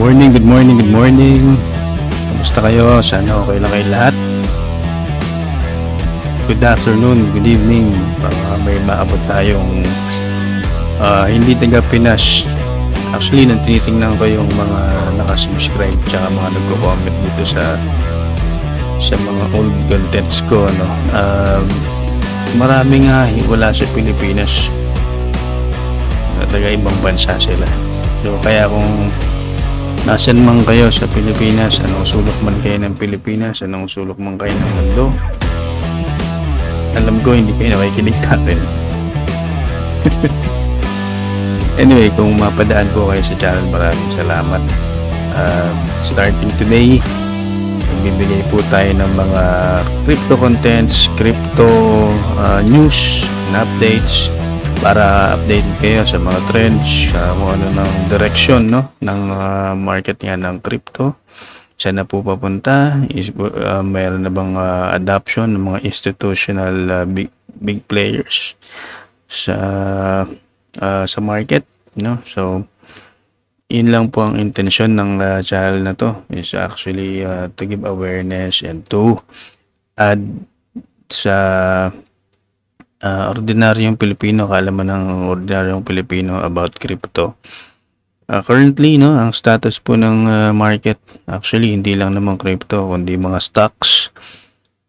Good morning, good morning. Kamusta kayo? Sana okay lang kayo lahat. Good afternoon, good evening. May maabot tayong hindi taga Pinas. Actually, nang tinitingnan ko yung mga nakasubscribe tsaka mga nagko-comment dito sa mga old contents ko, no? Marami nga wala sa Pilipinas. Taga ibang bansa sila. So, kaya kung nasan man kayo sa Pilipinas, anong sulok man kayo ng Pilipinas, anong sulok man kayo ng mundo, alam ko hindi kayo nakikinig sa atin. Anyway, kung mapadaan po kayo sa channel, maraming salamat. Starting today, magbibigay po tayo ng mga crypto contents, crypto news and updates para update kayo sa mga trends, kung ano ng direction, no, ng market nga ng crypto. Saan na po papunta? Mayroon na bang adoption ng mga institutional big players sa market, no? So yun lang po ang intensyon ng channel na to, is actually to give awareness and to add sa ordinaryong Pilipino, kaalaman ng ordinaryong Pilipino about crypto. Currently, no, ang status po ng market, actually hindi lang naman crypto kundi mga stocks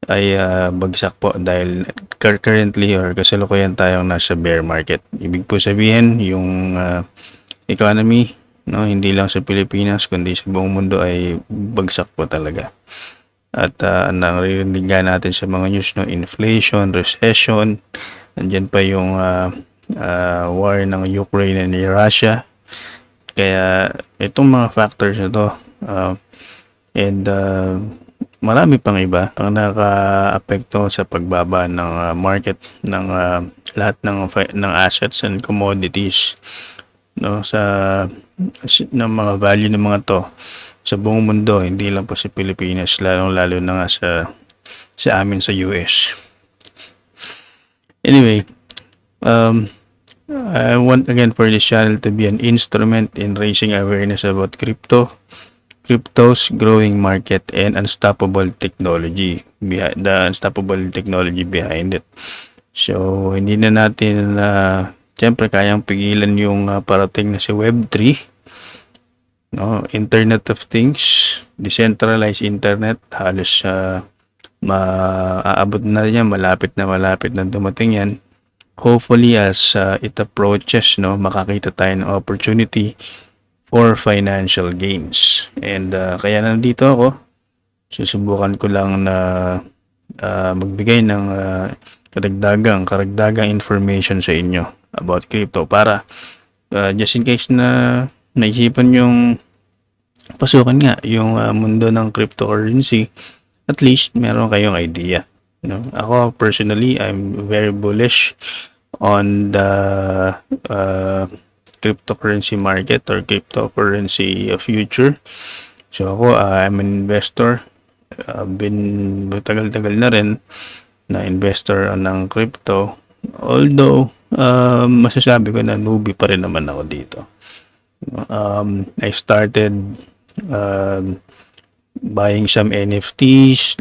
ay bagsak po dahil currently or kasalukuyan tayong nasa bear market. Ibig po sabihin yung economy, no, hindi lang sa Pilipinas kundi sa buong mundo ay bagsak po talaga. At naririnig natin sa mga news, no, inflation, recession, nandiyan pa yung war ng Ukraine and Russia. Kaya itong mga factors na to and marami pang iba ang naka-apekto sa pagbaba ng market ng lahat ng assets and commodities, no, ng mga value ng mga to sa buong mundo, hindi lang po sa Pilipinas, lalo na nga sa amin sa US. Anyway, I want again for this channel to be an instrument in raising awareness about crypto's growing market and the unstoppable technology behind it. So hindi na natin siyempre kayang pigilan yung parating na si Web3, no, Internet of Things, decentralized internet, halos maaabot na yan, malapit na dumating yan. Hopefully as it approaches, no, makakita tayo ng opportunity for financial gains. And kaya nandito ako, susubukan ko lang na magbigay ng karagdagang information sa inyo about crypto para just in case na naisipan yung pasukan nga yung mundo ng cryptocurrency, at least meron kayong idea, no? Ako personally, I'm very bullish on the cryptocurrency market or cryptocurrency future. So ako, I'm an investor. Been tagal-tagal na rin na investor ng crypto, although masasabi ko na newbie pa rin naman ako dito. I started buying some NFTs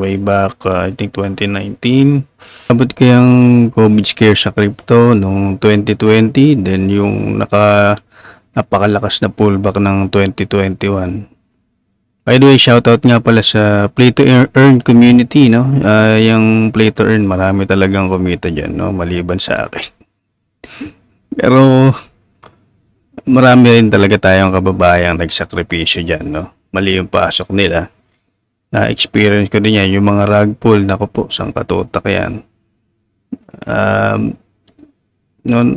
way back I think 2019. Abot ko yung COVID scare sa crypto noong 2020, then yung napakalakas na pullback ng 2021. By the way, shoutout nga pala sa Play to Earn community, no? Yung Play to Earn, marami talagang kumita dyan, no? Maliban sa akin. Pero marami rin talaga tayong kababayang nagsakripisyo dyan, no? Mali yung pasok nila. Na-experience ko din yan, yung mga rug pull, naku po, sang katutak yan.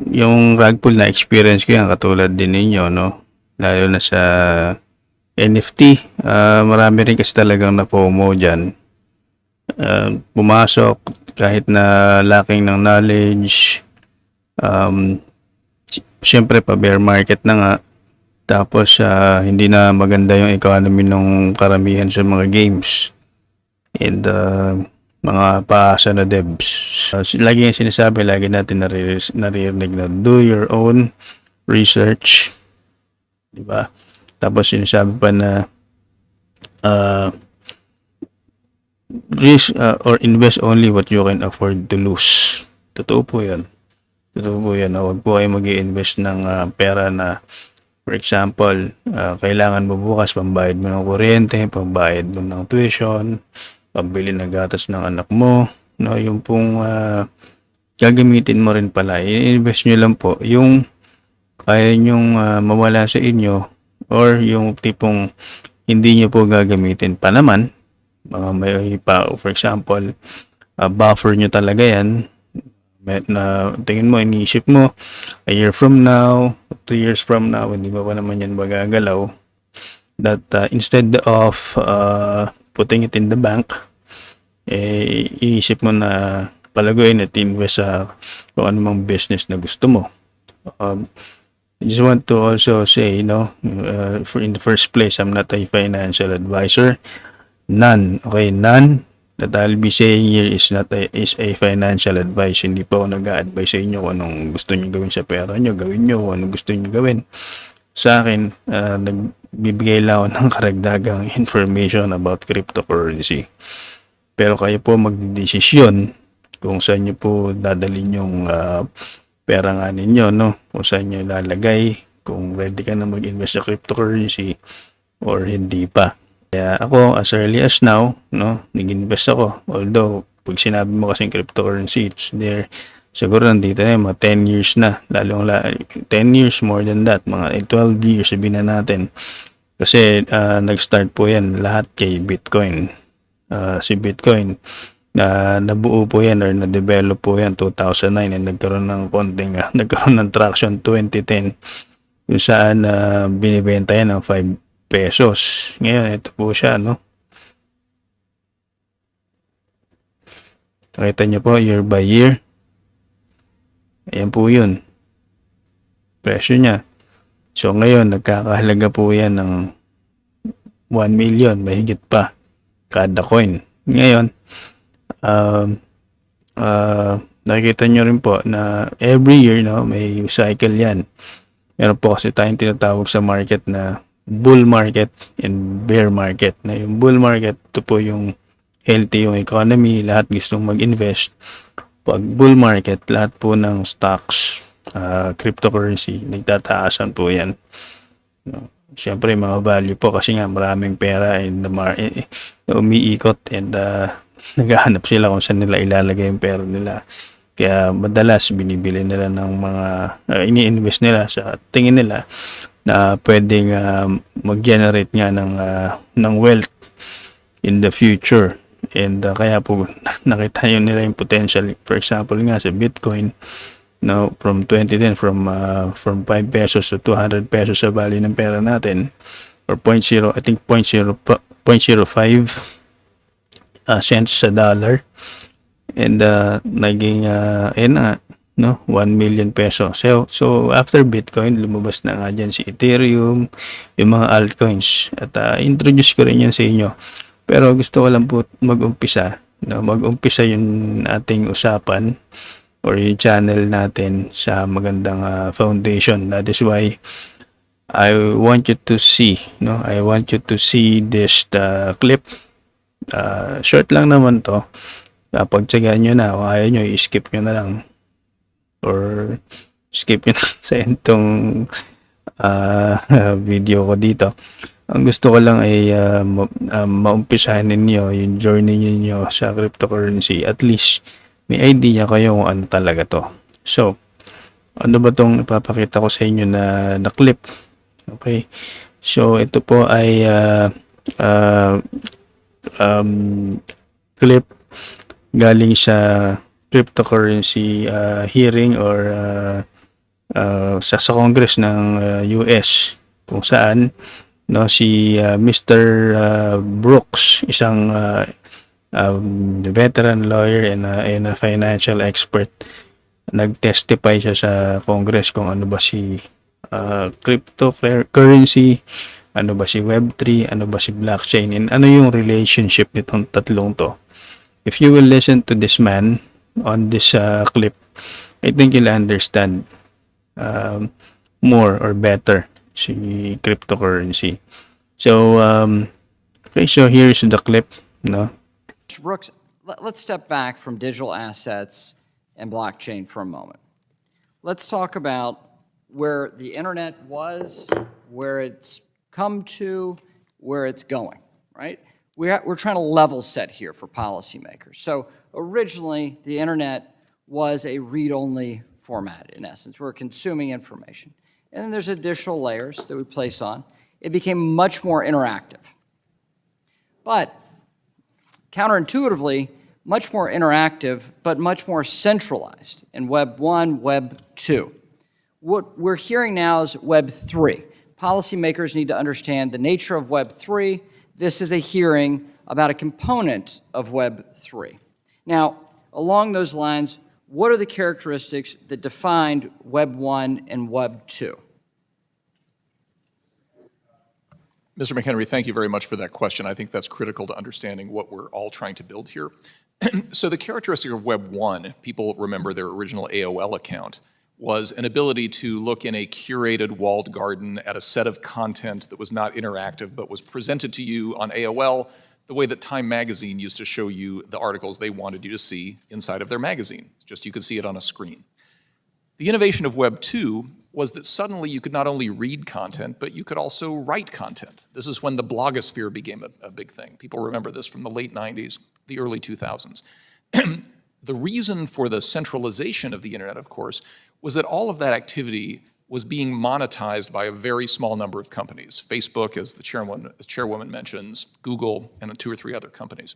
Yung rug pull na-experience ko yan, katulad din ninyo, no? Lalo na sa NFT, marami rin kasi talagang na-FOMO dyan. Pumasok, kahit na lacking ng knowledge, siyempre pa bear market na nga, tapos hindi na maganda yung economy ng karamihan sa mga games and mga paasa na devs. Lagi yung sinasabi, lagi natin naririnig na do your own research, di ba? Tapos sinasabi pa na uh, risk or invest only what you can afford to lose. Totoo po yan. Totoo po yan. Huwag po kayo mag-i-invest ng pera na, for example, kailangan mo bukas pambayad mo ng kuryente, pambayad mo ng tuition, pambili ng gatas ng anak mo, no, yung pong gagamitin mo rin pala. I-invest nyo lang po yung kaya nyong mawala sa inyo, or yung tipong hindi nyo po gagamitin pa naman. Mga may pa, for example, buffer nyo talaga yan, na tingin mo, iniisip mo, a year from now, 2 years from now, hindi ba naman yan magagalaw, that instead of putting it in the bank, iisip mo na palaguin at invest sa kung anumang business na gusto mo. I just want to also say, in the first place, I'm not a financial advisor. None. Okay, none that I'll be saying here is a financial advice. Hindi po ako nag-a-advise sa inyo kung anong gusto niyo gawin sa pera niyo, gawin niyo kung anong gusto niyo gawin. Sa akin, nagbibigay lang ako ng karagdagang information about cryptocurrency. Pero kayo po magdedesisyon kung saan niyo po dadalhin yung pera nga ninyo, no? Kung saan niyo ilalagay, kung ready ka na mag-invest sa cryptocurrency or hindi pa. Kaya ako, as early as now, no, nag-invest ako. Although, pag sinabi mo kasing cryptocurrency, it's there. Siguro nandito na mga 10 years na. 10 years, more than that. Mga 12 years, sabihin na natin. Kasi nag-start po yan lahat kay Bitcoin. Si Bitcoin, nabuo po yan or na-develop po yan 2009 and nagkaroon ng konting, nagkaroon ng traction 2010. Kung saan binibenta yan ng 5 pesos. Ngayon, ito po siya, no? Nakita nyo po, year by year. Ayan po yun. Presyo niya. So, ngayon, nagkakahalaga po yan ng 1 million, mahigit pa, kada coin. Ngayon, nakikita nyo rin po na every year, no, may cycle yan. Meron po kasi tayong tinatawag sa market na bull market and bear market. Na yung bull market, ito po yung healthy yung economy, lahat gustong mag-invest. Pag bull market, lahat po ng stocks, cryptocurrency, nagtataasan po yan. Siyempre, mga value po kasi nga maraming pera in the market, umiikot and naghahanap sila kung saan nila ilalagay yung pera nila. Kaya madalas binibili nila ng mga ini-invest nila sa tingin nila na pwedeng mag-generate nga ng wealth in the future. And kaya po nakita nyo nila yung potential. For example nga sa Bitcoin, no, from 2010, from 5 pesos to 200 pesos sa value ng pera natin, or 0.0, I think 0.05 cents sa dollar. And naging no, 1 million peso. So after Bitcoin, lumabas na nga dyan si Ethereum, yung mga altcoins. At introduce ko rin yan sa inyo. Pero gusto ko lang po mag-umpisa. No? Mag-umpisa yung ating usapan or yung channel natin sa magandang foundation. That is why I want you to see, no? I want you to see this clip. Short lang naman to. Pagtsagaan nyo na, kung ayaw nyo, i-skip nyo na lang. Or skip nyo na sa itong video ko dito. Ang gusto ko lang ay maumpisahan ninyo yung journey niyo sa cryptocurrency. At least, may idea kayo kung ano talaga to. So, ano ba tong ipapakita ko sa inyo na clip? Okay. So, ito po ay clip galing sa cryptocurrency hearing or sa Congress ng US, kung saan, no, si Mr. Brooks, isang veteran lawyer and a financial expert, nag-testify siya sa Congress kung ano ba si cryptocurrency, ano ba si Web3, ano ba si blockchain, and ano yung relationship nitong tatlong to. If you will listen to this man on this clip, I think you'll understand more or better si cryptocurrency. So, okay, so here's the clip, no? Mr. Brooks, let's step back from digital assets and blockchain for a moment. Let's talk about where the internet was, where it's come to, where it's going, right? We're trying to level set here for policymakers. So originally, the internet was a read-only format, in essence. We're consuming information. And then there's additional layers that we place on. It became much more interactive. But counterintuitively, much more interactive, but much more centralized in Web 1, Web 2. What we're hearing now is Web 3. Policymakers need to understand the nature of Web 3. This is a hearing about a component of Web 3. Now, along those lines, what are the characteristics that defined Web 1 and Web 2? Mr. McHenry, thank you very much for that question. I think that's critical to understanding what we're all trying to build here. So the characteristic of Web 1, if people remember their original AOL account, was an ability to look in a curated walled garden at a set of content that was not interactive but was presented to you on AOL the way that Time Magazine used to show you the articles they wanted you to see inside of their magazine. Just you could see it on a screen. The innovation of Web 2 was that suddenly you could not only read content, but you could also write content. This is when the blogosphere became a big thing. People remember this from the late 90s, the early 2000s. The reason for the centralization of the internet, of course, was that all of that activity was being monetized by a very small number of companies. Facebook, as the chairwoman mentions, Google, and 2 or 3 other companies.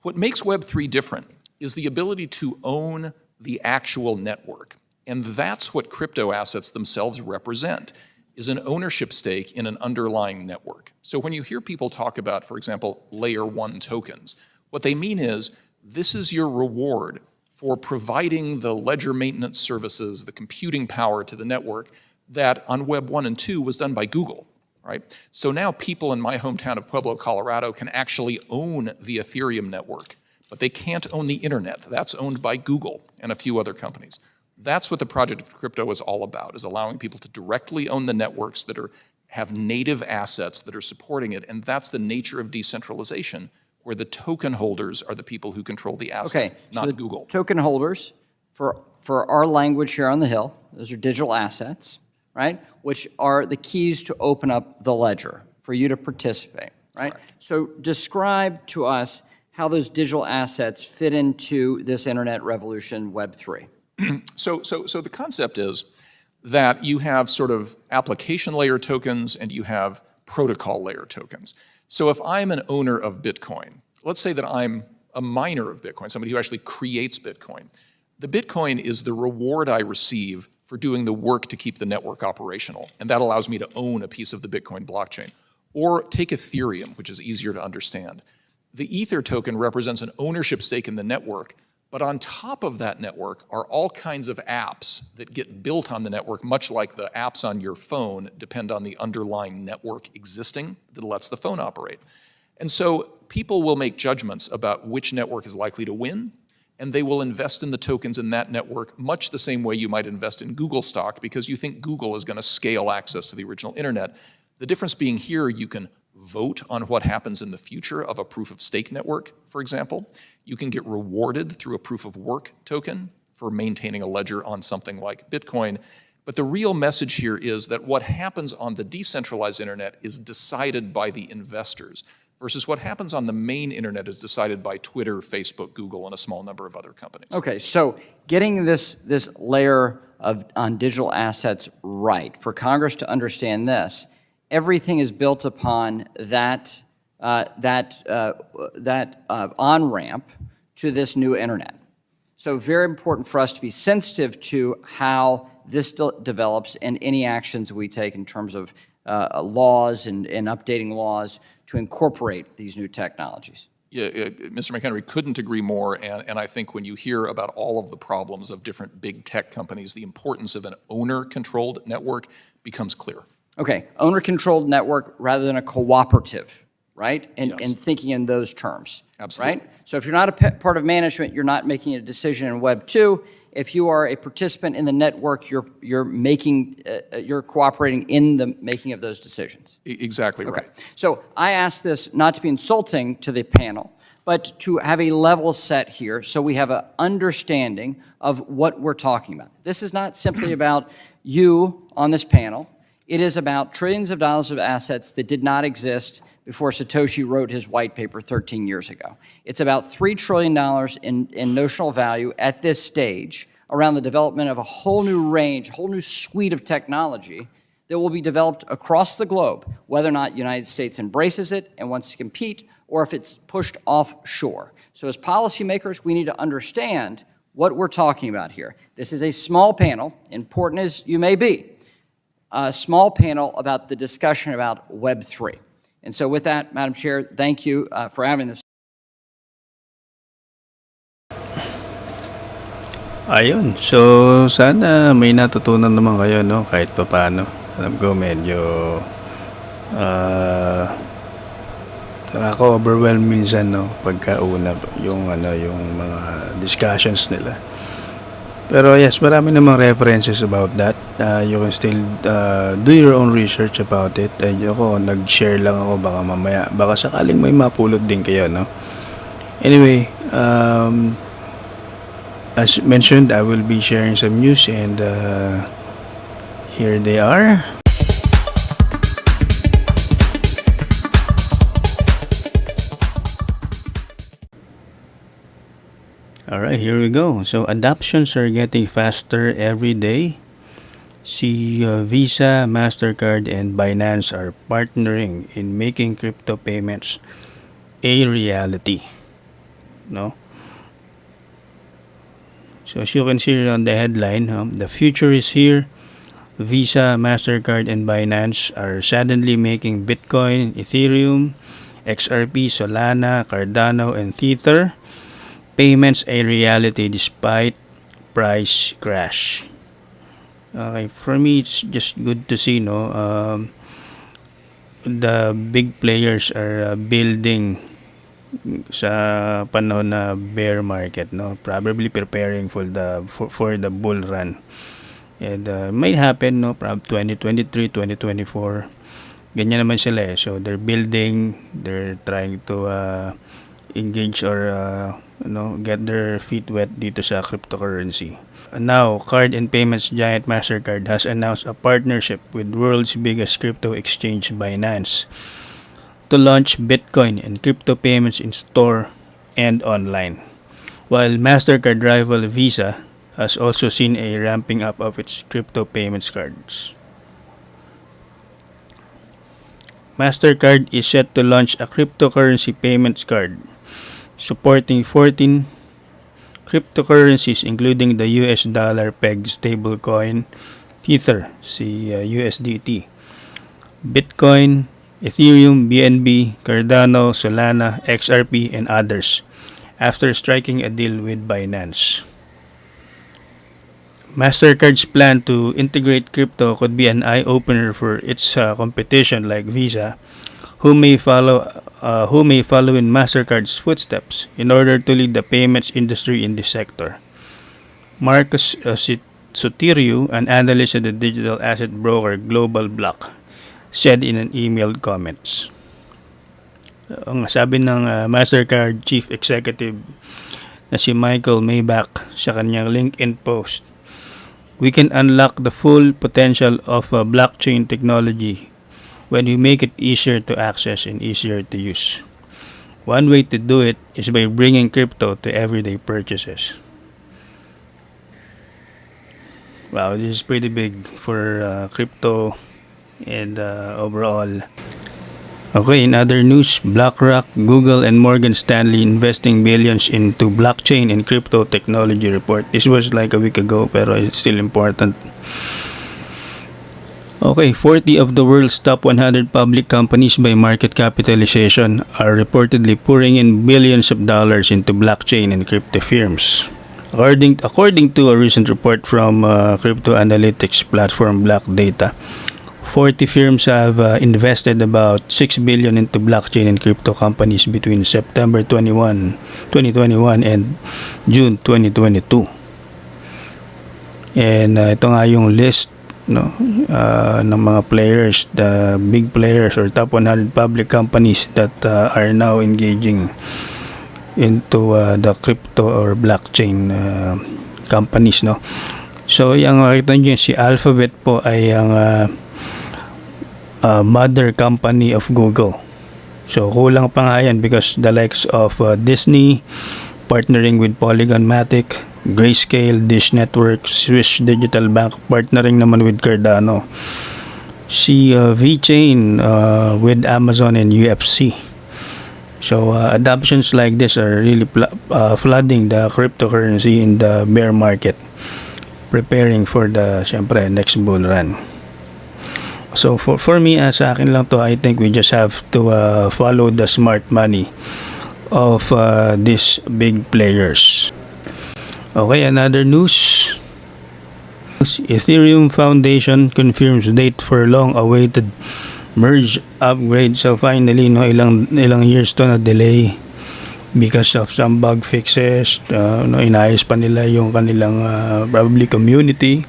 What makes Web 3 different is the ability to own the actual network. And that's what crypto assets themselves represent, is an ownership stake in an underlying network. So when you hear people talk about, for example, layer 1 tokens, what they mean is this is your reward for providing the ledger maintenance services, the computing power to the network that on Web 1 and 2 was done by Google, right? So now people in my hometown of Pueblo, Colorado can actually own the Ethereum network, but they can't own the internet. That's owned by Google and a few other companies. That's what the project of crypto is all about, is allowing people to directly own the networks that have native assets that are supporting it, and that's the nature of decentralization, where the token holders are the people who control the asset, not so Google. Token holders, for our language here on the Hill, those are digital assets, right? Which are the keys to open up the ledger for you to participate, right? Correct. So describe to us how those digital assets fit into this internet revolution, Web 3. So the concept is that you have sort of application layer tokens and you have protocol layer tokens. So if I'm an owner of Bitcoin, let's say that I'm a miner of Bitcoin, somebody who actually creates Bitcoin. The Bitcoin is the reward I receive for doing the work to keep the network operational, and that allows me to own a piece of the Bitcoin blockchain. Or take Ethereum, which is easier to understand. The Ether token represents an ownership stake in the network, but on top of that network are all kinds of apps that get built on the network, much like the apps on your phone depend on the underlying network existing that lets the phone operate. And so people will make judgments about which network is likely to win, and they will invest in the tokens in that network much the same way you might invest in Google stock because you think Google is going to scale access to the original internet. The difference being here, you can vote on what happens in the future of a proof of stake network, for example. You can get rewarded through a proof of work token for maintaining a ledger on something like Bitcoin. But the real message here is that what happens on the decentralized internet is decided by the investors, versus what happens on the main internet is decided by Twitter, Facebook, Google, and a small number of other companies. Okay, so getting this layer on digital assets right, for Congress to understand this, everything is built upon that on-ramp to this new internet. So very important for us to be sensitive to how this develops and any actions we take in terms of laws and updating laws to incorporate these new technologies. Yeah, Mr. McHenry, couldn't agree more, and I think when you hear about all of the problems of different big tech companies, the importance of an owner-controlled network becomes clear. Okay, owner-controlled network rather than a cooperative, right? And Yes. thinking in those terms. Absolutely. Right? So if you're not a part of management, you're not making a decision in Web 2. If you are a participant in the network, you're cooperating in the making of those decisions. Exactly right. Okay. So I ask this not to be insulting to the panel, but to have a level set here so we have an understanding of what we're talking about. This is not simply about you on this panel. It is about trillions of dollars of assets that did not exist before Satoshi wrote his white paper 13 years ago. It's about $3 trillion in notional value at this stage around the development of a whole new range, a whole new suite of technology that will be developed across the globe, whether or not the United States embraces it and wants to compete, or if it's pushed offshore. So as policymakers, we need to understand what we're talking about here. This is a small panel, important as you may be, a small panel about the discussion about Web3. And so with that, Madam Chair, thank you for having this. Ayun. So, sana may natutunan naman kayo, no? Kahit papaano. Alam ko, medyo nakaka-overwhelm minsan, no? Pagkauna, yung mga discussions nila. Pero yes, marami namang references about that. You can still do your own research about it. Ako, nag-share lang ako, baka mamaya, baka sakaling may mapulot din kayo, no? Anyway, as mentioned, I will be sharing some news, and here they are. Alright, here we go. So, adoptions are getting faster every day. See, Visa, MasterCard, and Binance are partnering in making crypto payments a reality. No? So, as you can see here on the headline, the future is here. Visa, MasterCard, and Binance are suddenly making Bitcoin, Ethereum, XRP, Solana, Cardano, and Tether payments a reality despite price crash. Okay, for me, it's just good to see, no, the big players are building sa panahon na bear market, no, probably preparing for the bull run, and might happen, no, probably 2023, 2024, ganyan naman sila, so they're building, they're trying to engage or get their feet wet dito sa cryptocurrency. Now, card and payments giant MasterCard has announced a partnership with world's biggest crypto exchange, Binance, to launch Bitcoin and crypto payments in store and online. While MasterCard rival Visa has also seen a ramping up of its crypto payments cards. MasterCard is set to launch a cryptocurrency payments card supporting 14 cryptocurrencies including the US dollar pegged stablecoin Tether, USDT, Bitcoin, Ethereum, BNB, Cardano, Solana, XRP, and others, after striking a deal with Binance. MasterCard's plan to integrate crypto could be an eye-opener for its competition like Visa, who may follow in MasterCard's footsteps in order to lead the payments industry in this sector. Marcus Soteriou, an analyst at the digital asset broker Global Block, said in an emailed comments. Ang sabi ng MasterCard Chief Executive na si Michael Maybach sa kanyang LinkedIn post, "We can unlock the full potential of blockchain technology when we make it easier to access and easier to use. One way to do it is by bringing crypto to everyday purchases." Wow, this is pretty big for crypto and overall. Okay, in other news, BlackRock, Google, and Morgan Stanley investing billions into blockchain and crypto technology report. This was like a week ago, pero it's still important. Okay, 40 of the world's top 100 public companies by market capitalization are reportedly pouring in billions of dollars into blockchain and crypto firms. According to a recent report from crypto analytics platform Black Data, 40 firms have invested about $6 billion into blockchain and crypto companies between September 2021 and June 2022. And ito nga yung list, no, ng mga players, the big players or top 100 public companies that are now engaging into the crypto or blockchain companies, no. So yung makita nyo, si Alphabet po ay ang mother company of Google. So kulang pa nga yan because the likes of Disney partnering with Polygon Matic, Grayscale, Dish Network, Swiss Digital Bank partnering naman with Cardano. Si VeChain with Amazon and UFC. So adoptions like this are really flooding the cryptocurrency in the bear market, preparing for the syempre next bull run. So for me, sa akin lang to, I think we just have to follow the smart money of these big players. Okay, another news. Ethereum Foundation confirms date for long-awaited merge upgrade. So finally, no, ilang years to na delay because of some bug fixes. No, inayos pa nila yung kanilang probably community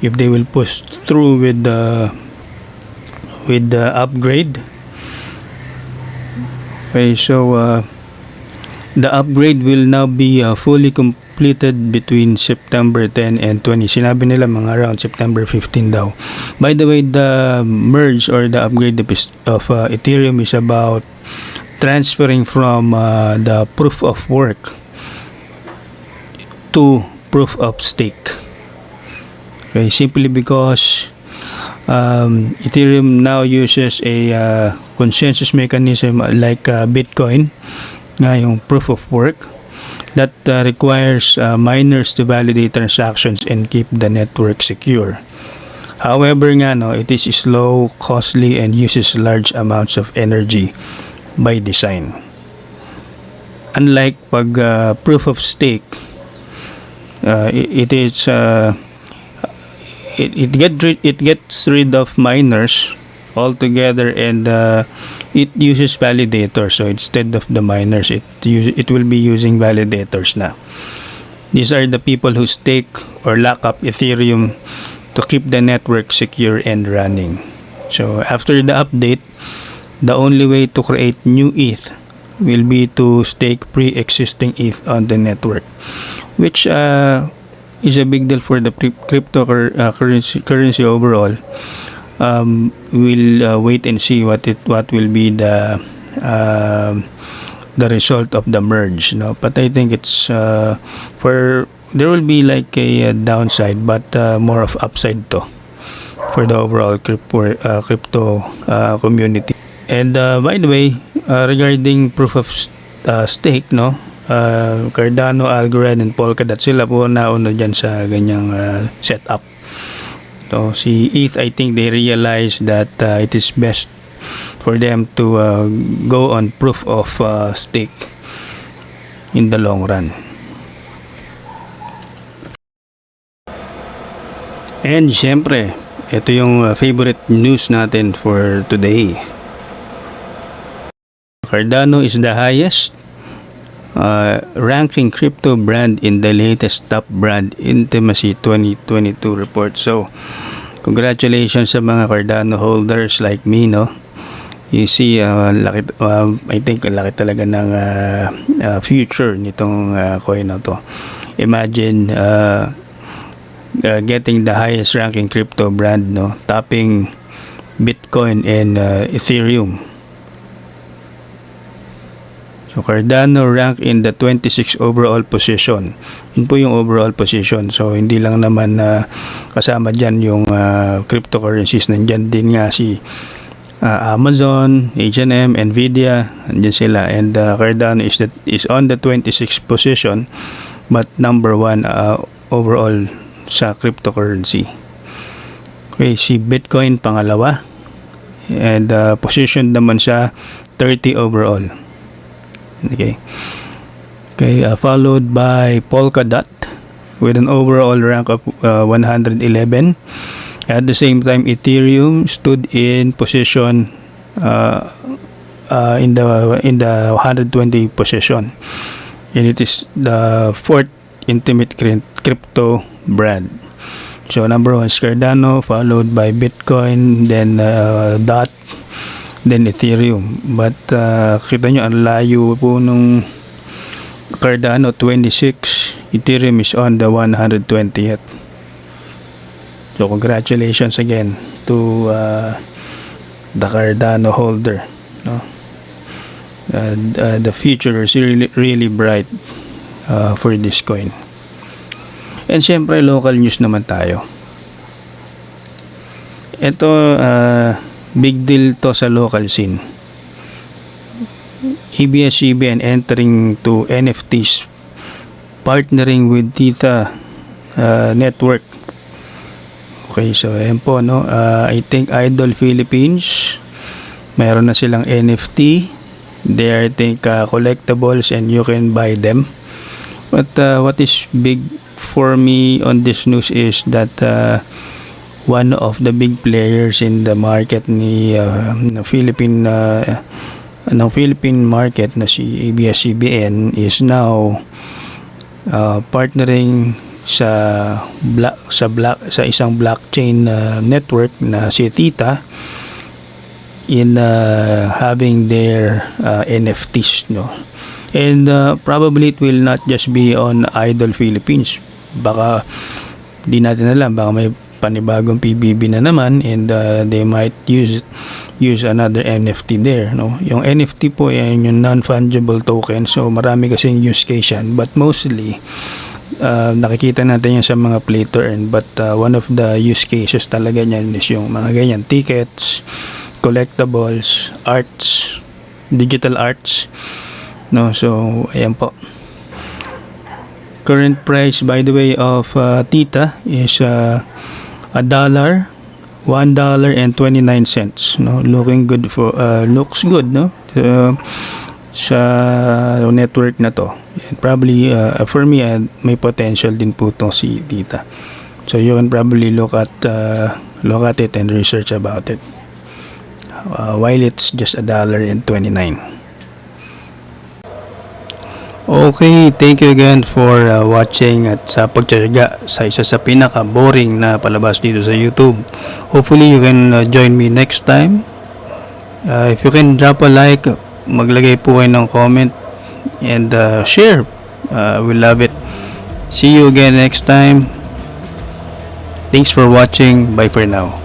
if they will push through with the upgrade. Okay, so the upgrade will now be fully completed between September 10 and 20. Sinabi nila mga around September 15 daw. By the way, the merge or the upgrade of Ethereum is about transferring from the proof of work to proof of stake. Okay, simply because Ethereum now uses a consensus mechanism like Bitcoin, nga yung proof of work, that requires miners to validate transactions and keep the network secure. However nga, no, it is slow, costly, and uses large amounts of energy by design. Unlike pag proof of stake, it gets rid of miners altogether, and it uses validators. So instead of the miners, it will be using validators na. These are the people who stake or lock up Ethereum to keep the network secure and running. So after the update, the only way to create new ETH will be to stake pre-existing ETH on the network, which is a big deal for the currency overall. We'll wait and see what will be the result of the merge, no? But I think it's there will be like a downside, but more of upside to for the overall crypto community. And by the way, regarding proof of stake, no, Cardano, Algorand, and Polkadot, sila po nauna dyan sa ganyang setup. So si ETH, I think they realize that it is best for them to go on proof of stake in the long run. And syempre, ito yung favorite news natin for today. Cardano is the highest ranking crypto brand in the latest Top Brand Intimacy 2022 report. So, congratulations sa mga Cardano holders like me, no? You see, I think laki talaga ng future nitong coin na to. Imagine getting the highest ranking crypto brand, no? Topping Bitcoin and Ethereum. So Cardano rank in the 26 overall position. Yun po yung overall position. So hindi lang naman kasama dyan yung cryptocurrencies. Nandyan din nga si Amazon, H&M, Nvidia, andyan sila. And Cardano is on the 26th position, but number 1 overall sa cryptocurrency. Okay, si Bitcoin pangalawa. And position naman siya 30 overall. Okay, followed by Polkadot with an overall rank of 111. At the same time, Ethereum stood in position in the 120 position, and it is the fourth intimate crypto brand. So number 1 is Cardano, followed by Bitcoin, then DOT, then Ethereum. But kita nyo, ang layo po nung Cardano 26, Ethereum is on the 120th. So congratulations again to the Cardano holder, no? The future is really bright for this coin. And syempre local news naman tayo. Ito big deal to sa local scene. ABS-CBN entering to NFTs, partnering with Tita Network. Okay, so ayan po, no? I think Idol Philippines, mayroon na silang NFT. They are, I think, collectibles and you can buy them. But what is big for me on this news is that one of the big players in the market ni Philippine market na si ABS-CBN is now partnering sa isang blockchain network na si Tita in having their NFTs, no? And probably it will not just be on Idol Philippines. Baka di natin alam, baka may panibagong PBB na naman, and they might use another NFT there, no? Yung NFT po yan yung non-fungible token, so marami kasing use case yan, but mostly nakikita natin yan sa mga play to earn. But one of the use cases talaga niyan is yung mga ganyan tickets, collectibles, arts, digital arts, no? So ayan po. Current price, by the way, of Tita is $1.29, no? Looking good for looks good, no? Sa network na to. And probably for me may potential din po tong si Tita. So you can probably look at it and research about it. While it's just $1.29. Okay, thank you again for watching at sa pagtsaga sa isa sa pinaka-boring na palabas dito sa YouTube. Hopefully you can join me next time. If you can drop a like, maglagay po kayo ng comment, and share. We love it. See you again next time. Thanks for watching. Bye for now.